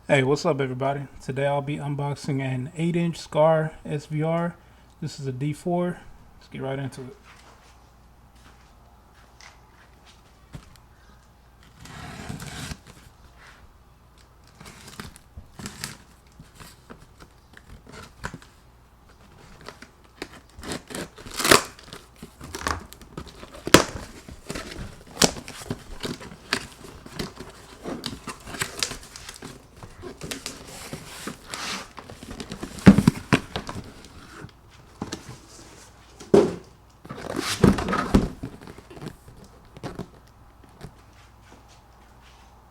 Hey, what's up everybody? Today I'll be unboxing an 8-inch Skar SVR. This is a D4. Let's get right into it.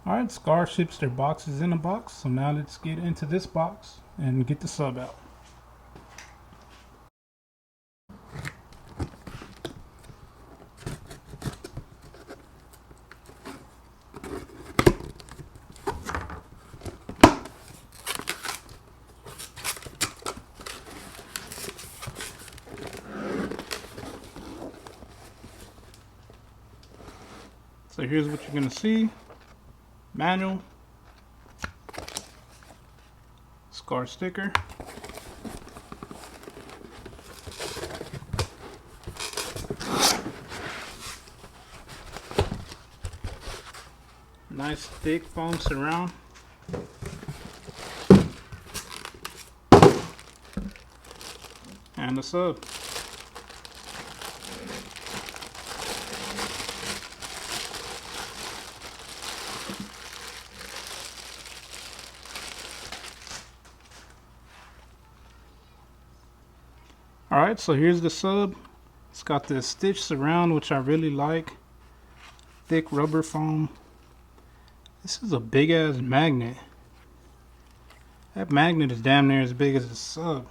Alright, Skar ships their boxes in a box, so now let's get into this box and get the sub out. So here's what you're going to see. Manual, Skar sticker, nice thick foam surround, and the sub. Alright, so here's the sub. It's got this stitch surround, which I really like. Thick rubber foam. This is a big ass magnet. That magnet is damn near as big as the sub.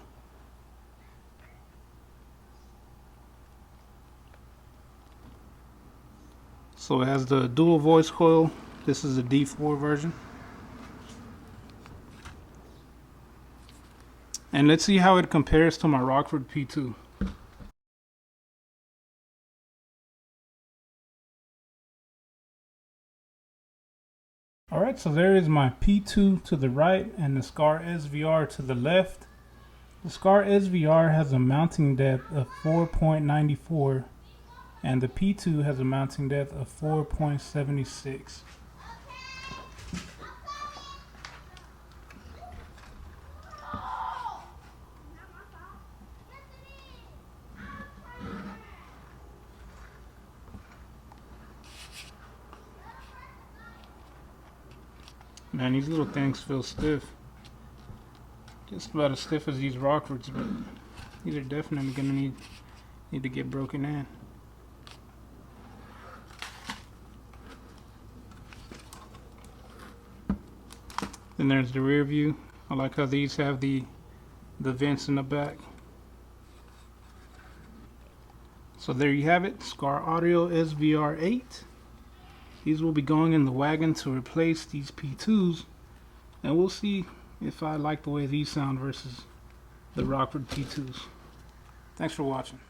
So it has the dual voice coil. This is a D4 version. And let's see how it compares to my Rockford P2. Alright, so there is my P2 to the right and the Skar SVR to the left. The Skar SVR has a mounting depth of 4.94 and the P2 has a mounting depth of 4.76. Man, these little things feel stiff. Just about as stiff as these Rockfords, but these are definitely gonna need to get broken in. Then there's the rear view. I like how these have the vents in the back. So there you have it, Skar Audio SVR 8. These will be going in the wagon to replace these P2s, and we'll see if I like the way these sound versus the Rockford P2s. Thanks for watching.